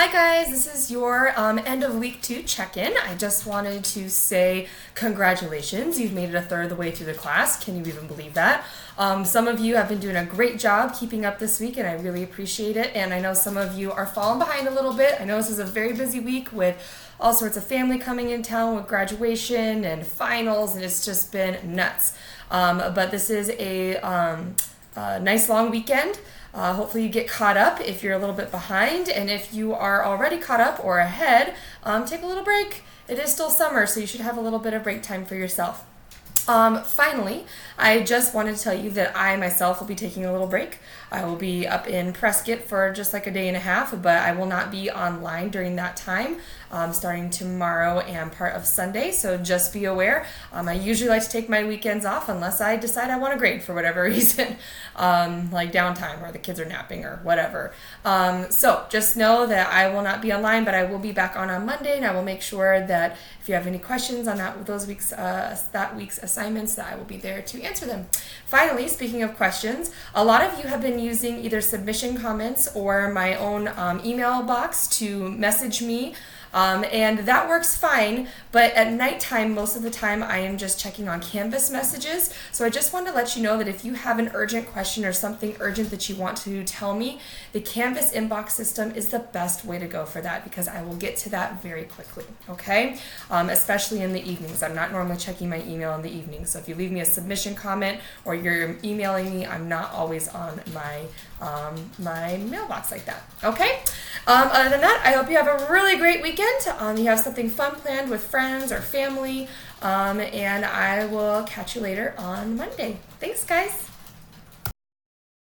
Hi guys, this is your end of week 2 check-in. I just wanted to say congratulations. You've made it a third of the way through the class. Can you even believe that? Some of you have been doing a great job keeping up this week and I really appreciate it. And I know some of you are falling behind a little bit. I know this is a very busy week with all sorts of family coming in town with graduation and finals, and it's just been nuts. But this is a nice long weekend. Hopefully you get caught up if you're a little bit behind, and if you are already caught up or ahead, take a little break. It is still summer, so you should have a little bit of break time for yourself. Finally, I just wanted to tell you that I myself will be taking a little break. I will be up in Prescott for just like a day and a half, but I will not be online during that time, starting tomorrow and part of Sunday, so just be aware. I usually like to take my weekends off unless I decide I want to grade for whatever reason, like downtime or the kids are napping or whatever. So just know that I will not be online, but I will be back on Monday, and I will make sure that if you have any questions on that week's assignments, that I will be there to answer them. Finally, speaking of questions, a lot of you have been using either submission comments or my own email box to message me. And that works fine, but at nighttime, most of the time, I am just checking on Canvas messages. So I just wanted to let you know that if you have an urgent question or something urgent that you want to tell me, the Canvas inbox system is the best way to go for that, because I will get to that very quickly, okay? Especially in the evenings. I'm not normally checking my email in the evenings, so if you leave me a submission comment or you're emailing me, I'm not always on my mailbox like that, okay? Other than that, I hope you have a really great weekend. You have something fun planned with friends or family, and I will catch you later on Monday. Thanks, guys.